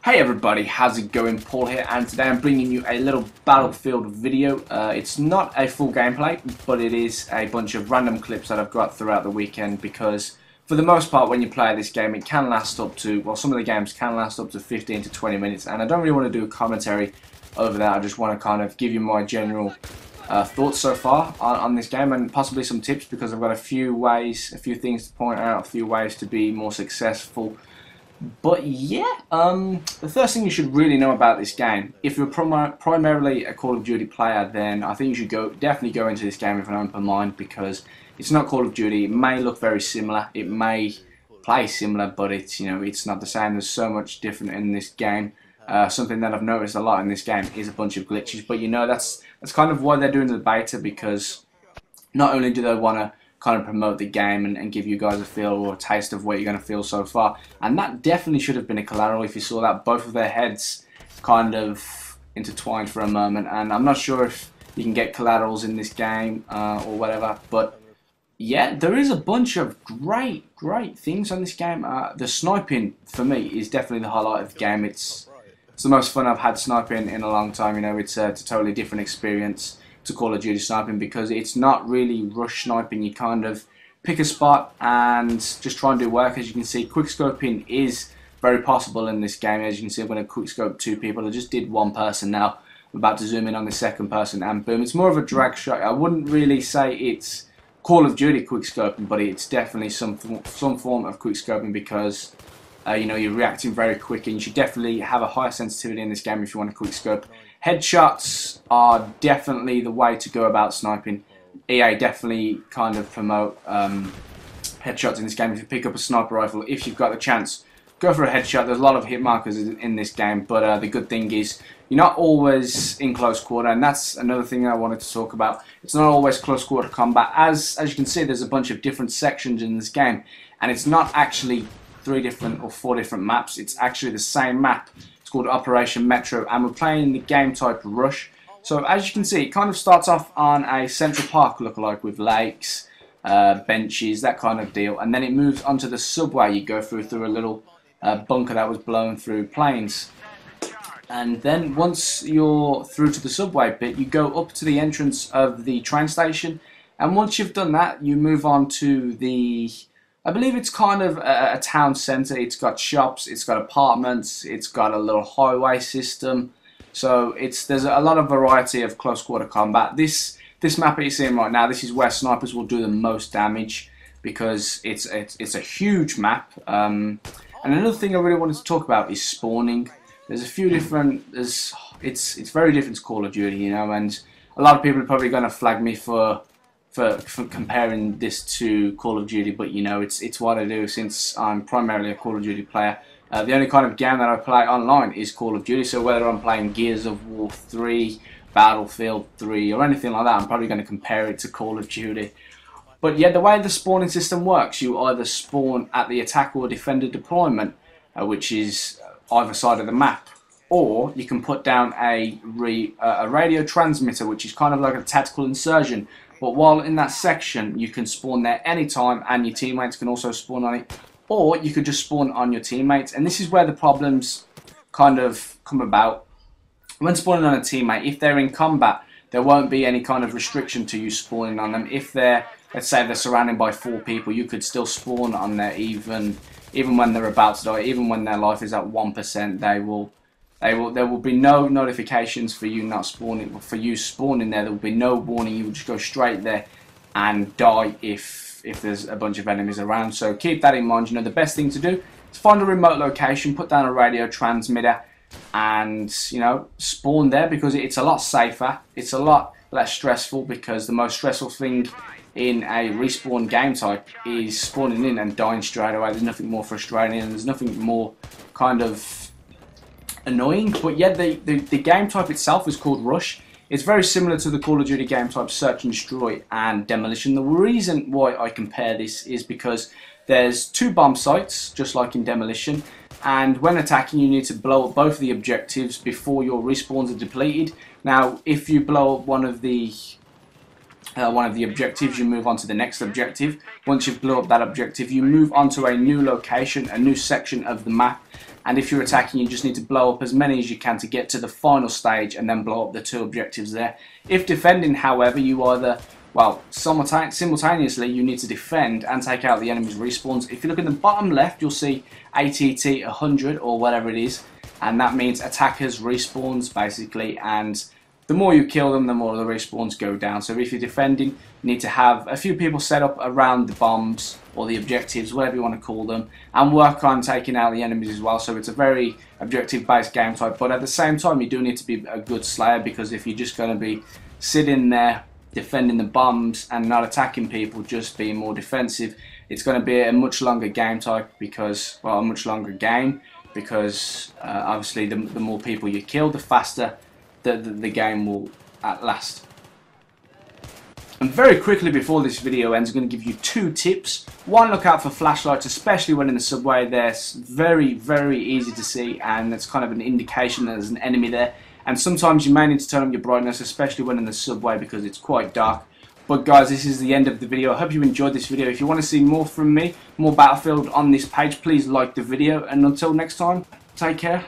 Hey everybody, how's it going? Paul here, and today I'm bringing you a little Battlefield video. It's not a full gameplay, but it is a bunch of random clips that I've got throughout the weekend because for the most part when you play this game it can last up to, well, some of the games can last up to 15 to 20 minutes, and I don't really want to do a commentary over that. I just want to kind of give you my general thoughts so far on this game and possibly some tips, because I've got a few things to point out, a few ways to be more successful. But yeah, the first thing you should really know about this game, if you're primarily a Call of Duty player, then I think you should definitely go into this game with an open mind, because it's not Call of Duty. It may look very similar, it may play similar, but it's it's not the same. There's so much different in this game. Something that I've noticed a lot in this game is a bunch of glitches, but that's kind of why they're doing the beta, because not only do they want to kind of promote the game and give you guys a feel or a taste of what you're going to feel so far. And that definitely should have been a collateral. If you saw that, both of their heads kind of intertwined for a moment. And I'm not sure if you can get collaterals in this game or whatever. But yeah, there is a bunch of great things on this game. The sniping, for me, is definitely the highlight of the game. It's the most fun I've had sniping in a long time. It's a totally different experience to Call of Duty sniping, because it's not really rush sniping. You kind of pick a spot and just try and do work. As you can see, quickscoping is very possible in this game. As you can see, I'm going to quickscope two people. I just did one person now. I'm about to zoom in on the second person, and boom, it's more of a drag shot. I wouldn't really say it's Call of Duty quickscoping, but it's definitely some form of quickscoping, because you're reacting very quick, and you should definitely have a higher sensitivity in this game if you want to quickscope. Headshots are definitely the way to go about sniping. EA definitely kind of promote headshots in this game. If you pick up a sniper rifle, if you've got the chance, go for a headshot. There's a lot of hit markers in this game, but the good thing is you're not always in close quarter, and that's another thing I wanted to talk about. It's not always close quarter combat. As you can see, there's a bunch of different sections in this game, and it's not actually 3 different or 4 different maps. It's actually the same map. It's called Operation Metro, and we're playing the game type Rush. So as you can see, it kind of starts off on a Central Park lookalike with lakes, benches, that kind of deal, and then it moves onto the subway. You go through a little bunker that was blown through planes, and then once you're through to the subway bit, you go up to the entrance of the train station, and once you've done that, you move on to the, I believe it's kind of a town centre. It's got shops, it's got apartments, it's got a little highway system. So there's a lot of variety of close quarter combat. This map that you're seeing right now, this is where snipers will do the most damage, because it's a huge map. And another thing I really wanted to talk about is spawning. There's a few different. It's very different to Call of Duty, and a lot of people are probably going to flag me for comparing this to Call of Duty, but it's what I do, since I'm primarily a Call of Duty player. The only kind of game that I play online is Call of Duty, so whether I'm playing Gears of War 3, Battlefield 3 or anything like that, I'm probably going to compare it to Call of Duty. But yeah, the way the spawning system works, you either spawn at the attack or defender deployment, which is either side of the map, or you can put down a radio transmitter, which is kind of like a tactical insertion. But while in that section, you can spawn there anytime, and your teammates can also spawn on it, or you could just spawn on your teammates. And this is where the problems kind of come about. When spawning on a teammate, if they're in combat, there won't be any kind of restriction to you spawning on them. If let's say they're surrounded by 4 people, you could still spawn on there even when they're about to die, even when their life is at 1%. There will be no notifications for you not spawning, for you spawning there. There will be no warning. You will just go straight there and die if there's a bunch of enemies around. So keep that in mind. The best thing to do is find a remote location, put down a radio transmitter, and spawn there, because it's a lot safer. It's a lot less stressful, because the most stressful thing in a respawn game type is spawning in and dying straight away. There's nothing more frustrating, and there's nothing more kind of annoying. But yeah, the game type itself is called Rush. It's very similar to the Call of Duty game type Search and Destroy and Demolition. The reason why I compare this is because there's 2 bomb sites, just like in Demolition, and when attacking you need to blow up both of the objectives before your respawns are depleted. Now, if you blow up one of the one of the objectives, you move on to the next objective. Once you've blew up that objective, you move on to a new location, a new section of the map, and if you're attacking, you just need to blow up as many as you can to get to the final stage and then blow up the 2 objectives there. If defending, however, you either, well, simultaneously you need to defend and take out the enemy's respawns. If you look in the bottom left, you'll see ATT 100 or whatever it is, and that means attackers respawns basically, and the more you kill them, the more the respawns go down. So if you're defending, you need to have a few people set up around the bombs or the objectives, whatever you want to call them, and work on taking out the enemies as well. So it's a very objective based game type, but at the same time you do need to be a good slayer, because if you're just going to be sitting there defending the bombs and not attacking people, just being more defensive, it's going to be a much longer game type, because, well, a much longer game, because obviously the more people you kill, the faster the game will last. And very quickly before this video ends, I'm going to give you 2 tips. One, look out for flashlights, especially when in the subway. They're very, very easy to see, and it's kind of an indication that there's an enemy there. And sometimes you may need to turn up your brightness, especially when in the subway, because it's quite dark. But guys, this is the end of the video. I hope you enjoyed this video. If you want to see more from me, more Battlefield on this page, please like the video. And until next time, take care.